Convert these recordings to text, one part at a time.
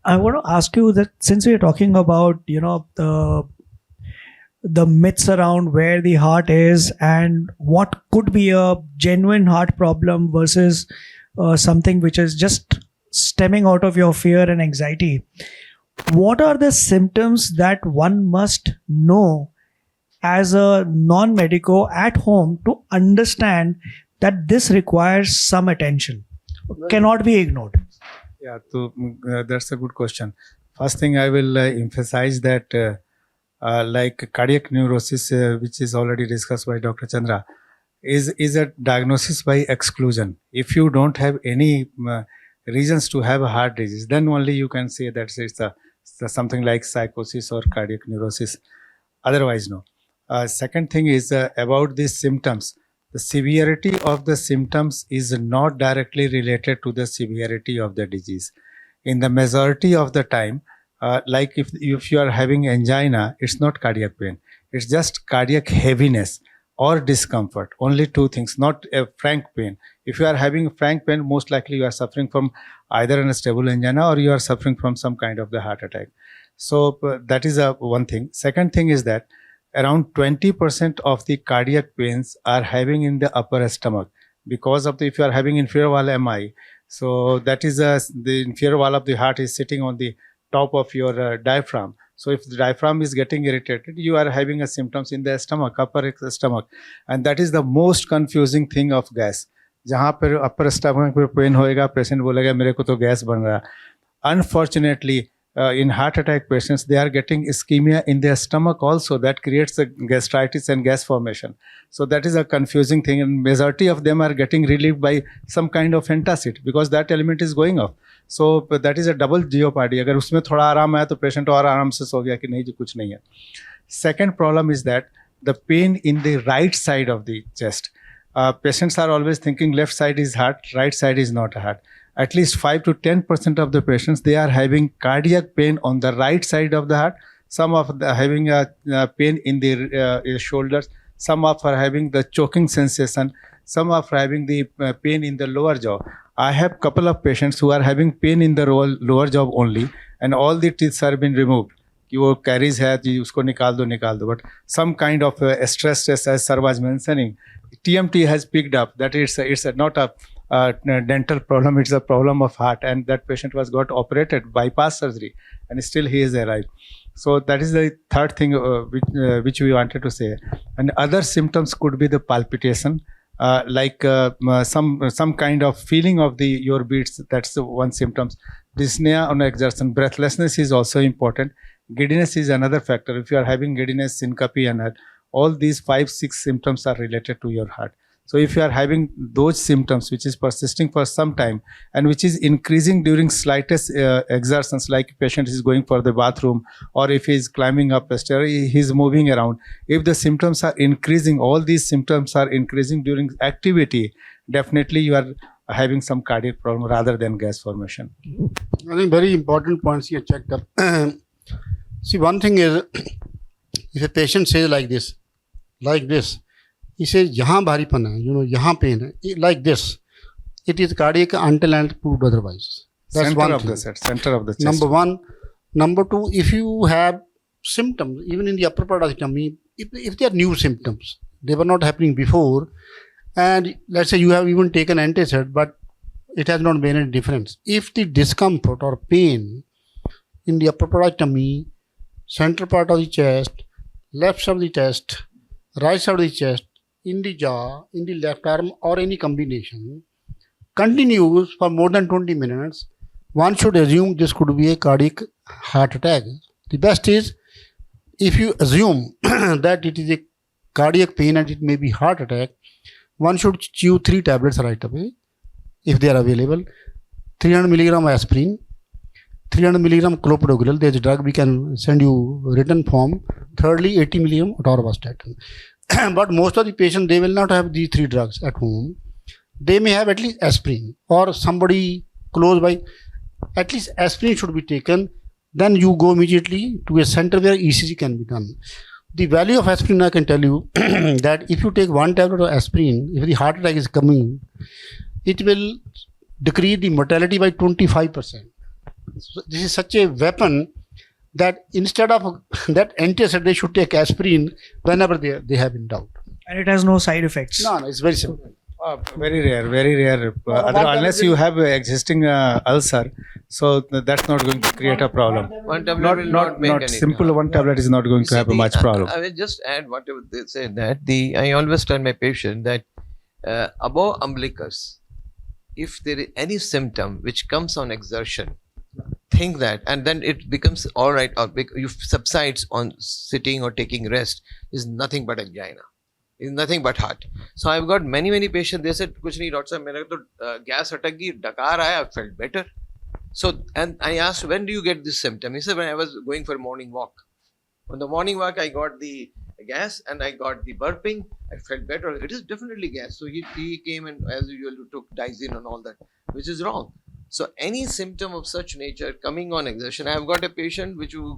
I want to ask you that since we're talking about, the myths around where the heart is and what could be a genuine heart problem versus something which is just stemming out of your fear and anxiety, what are the symptoms that one must know as a non-medico at home to understand that this requires some attention, cannot be ignored? Yeah, that's a good question. First thing I will emphasize that like cardiac neurosis, which is already discussed by Dr. Chandra, is a diagnosis by exclusion. If you don't have any reasons to have a heart disease, then only you can say that it's something like psychosis or cardiac neurosis. Otherwise, no. Second thing is about these symptoms. The severity of the symptoms is not directly related to the severity of the disease. In the majority of the time, like if you are having angina, it's not cardiac pain. It's just cardiac heaviness or discomfort. Only two things, not a frank pain. If you are having frank pain, most likely you are suffering from either an unstable angina or you are suffering from some kind of the heart attack. So that is one thing. Second thing is that around 20% of the cardiac pains are having in the upper stomach because of if you are having inferior wall MI. So that is the inferior wall of the heart is sitting on the top of your diaphragm. So if the diaphragm is getting irritated, you are having a symptoms in the stomach, upper stomach. And that is the most confusing thing of gas. जहाँ पर upper stomach पे pen होएगा, patient बोलेगा मेरे को तो gas बन रहा. Unfortunately, in heart attack patients, they are getting ischemia in their stomach also. That creates a gastritis and gas formation. So that is a confusing thing, and majority of them are getting relieved by some kind of antacid because that element is going off. So that is a double jeopardy. अगर उसमें थोड़ा आराम आया तो patient और आराम से सो गया कि नहीं जी कुछ नहीं है. Second problem is that the pain in the right side of the chest. Patients are always thinking left side is heart, right side is not a heart. At least 5 to 10% of the patients, they are having cardiac pain on the right side of the heart. Some of them having a pain in the shoulders. Some of are having the choking sensation. Some are having the pain in the lower jaw. I have couple of patients who are having pain in the lower jaw only, and all the teeth have been removed. कि वो caries है जी उसको निकाल दो. But some kind of stress as Sir was mentioning, TMT has picked up that it's not a dental problem, it's a problem of heart, and that patient was got operated, bypass surgery, and still he is alive. So that is the third thing which we wanted to say. And other symptoms could be the palpitation, like some kind of feeling of your beats. That's the one symptoms. Dyspnea on exertion. Breathlessness is also important. Giddiness is another factor. If you are having giddiness, syncope, and all these 5-6 symptoms are related to your heart. So if you are having those symptoms which is persisting for some time and which is increasing during slightest exertions, like patient is going for the bathroom, or if he is climbing up a stair, he is moving around. If the symptoms are increasing, all these symptoms are increasing during activity, definitely you are having some cardiac problem rather than gas formation. I think very important points you checked up. See, one thing is, if a patient says like this, he says, यहाँ भारीपन है, यहाँ pain है, like this, it is cardiac until and proved otherwise. That's Center one of thing. the set, center of the chest. Number one. Number two, if you have symptoms, even in the upper part of the tummy, if they are new symptoms, they were not happening before, and let's say you have even taken antacid, but it has not made any difference. If the discomfort or pain in the upper part of the tummy, center part of the chest, left side of the chest, right side of the chest, in the jaw, in the left arm, or any combination, continues for more than 20 minutes, one should assume this could be a cardiac heart attack. The best is, if you assume that it is a cardiac pain and it may be heart attack, one should chew 3 tablets right away, if they are available. 300 milligram aspirin, 300 milligram clopidogrel, there is a drug we can send you written form. Thirdly, 80 milligram atorvastatin. But most of the patients, they will not have these 3 drugs at home. They may have at least aspirin, or somebody close by. At least aspirin should be taken. Then you go immediately to a center where ECG can be done. The value of aspirin, I can tell you that if you take 1 tablet of aspirin, if the heart attack is coming, it will decrease the mortality by 25%. So this is such a weapon that instead of that antacid, they should take aspirin whenever they have in doubt. And it has no side effects. No, it's very simple. Very rare, very rare. Unless you have existing ulcer, so that's not going to create a problem. One tablet will not make any simple one tablet is not going to have a much problem. I will just add whatever they say that I always tell my patient that above umbilicus, if there is any symptom which comes on exertion, think that, and then it becomes all right, or you subsides on sitting or taking rest, is nothing but angina. Is nothing but heart. So I've got many patients. They said, "Kuch nahi, doctor sahab, मेरा तो gas अटक गई, डकार आया, I felt better." So, and I asked, when do you get this symptom? He said, when I was going for a morning walk. On the morning walk, I got the gas and I got the burping. I felt better. It is definitely gas. So he came and, as usual, took Dizin and all that, which is wrong. So any symptom of such nature coming on exertion, I have got a patient who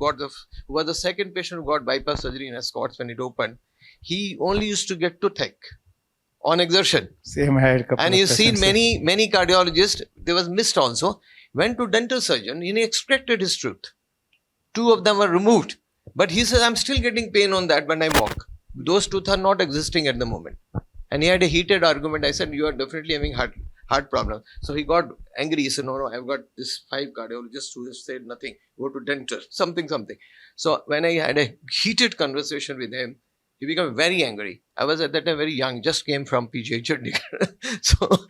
was the second patient who got bypass surgery in Escorts when it opened. He only used to get toothache on exertion. Same, I had a couple And of he's seen patients. many cardiologists. There was missed also. Went to dental surgeon. He extracted his tooth. 2 of them were removed. But he says, I'm still getting pain on that when I walk. Those teeth are not existing at the moment. And he had a heated argument. I said, you are definitely having heart problem. So he got angry. He said, no, I've got this 5 cardiologists who have said nothing. Go to dentist, something. So when I had a heated conversation with him, he became very angry. I was at that time very young, just came from PGI Chandigarh. So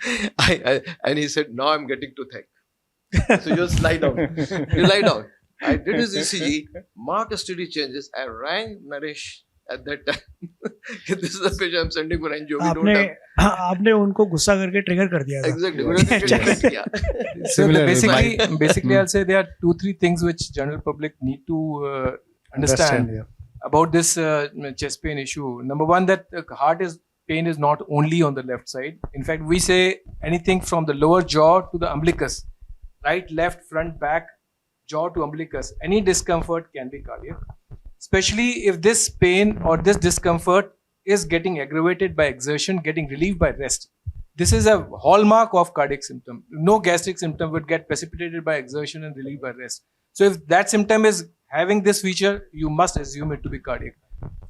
and he said, now I'm getting toothache. So you just lie down. You lie down. I did his ECG, marked steady changes. I rang Naresh at that time. This is the patient I'm sending for angio. आपने उनको गुस्सा करके trigger कर दिया था. Exactly. So basically, I'll say there are 2-3 things which general public need to understand yeah. about this chest pain issue. Number one, that pain is not only on the left side. In fact, we say anything from the lower jaw to the umbilicus, right, left, front, back, jaw to umbilicus. Any discomfort can be cardiac, especially if this pain or this discomfort is getting aggravated by exertion, getting relieved by rest. This is a hallmark of cardiac symptom. No gastric symptom would get precipitated by exertion and relieved by rest. So if that symptom is having this feature, you must assume it to be cardiac.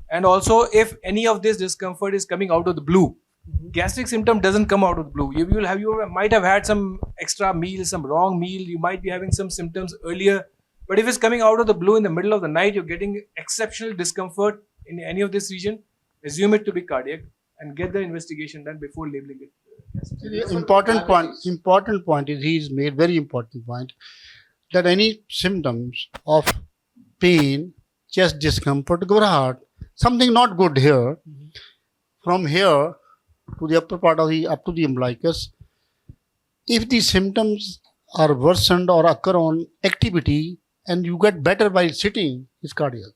And also, if any of this discomfort is coming out of the blue, gastric symptom doesn't come out of the blue. You might have had some extra meal, some wrong meal. You might be having some symptoms earlier. But if it's coming out of the blue in the middle of the night, you're getting exceptional discomfort in any of this region, assume it to be cardiac and get the investigation done before labeling it. The important point is he's made very important point that any symptoms of pain, chest discomfort, घबराहट, something not good here, from here to the upper part of up to the umbilicus, if the symptoms are worsened or occur on activity and you get better by sitting, it's cardiac.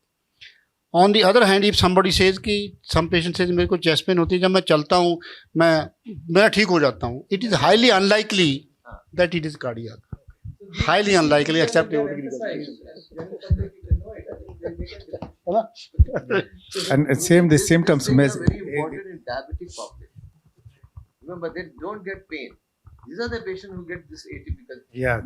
On the other hand, if somebody says कि some patient says मेरे को chest pain होती है जब मैं चलता हूँ मैं ठीक हो जाता हूँ, it is highly unlikely that it is cardiac. Highly unlikely, except And same the symptoms. Very important in diabetic population. Remember, they don't get pain. These are the patients who get this atypical. Yeah,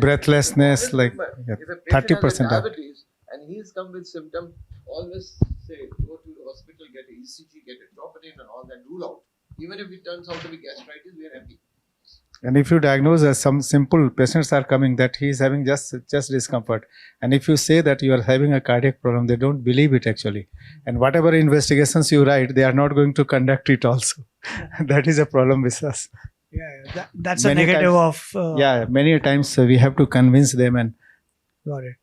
breathlessness, like If a patient 30% has of diabetes and he's come with symptoms, always say go to the hospital, get an ECG, get a troponin and all that, rule out. Even if it turns out to be gastritis, we are happy. And if you diagnose as some simple patients are coming that he is having just discomfort, and if you say that you are having a cardiac problem, they don't believe it actually. And whatever investigations you write, they are not going to conduct it also. That is a problem with us. Yeah, that's Many a negative times- of. Yeah, many times we have to convince them and Got it.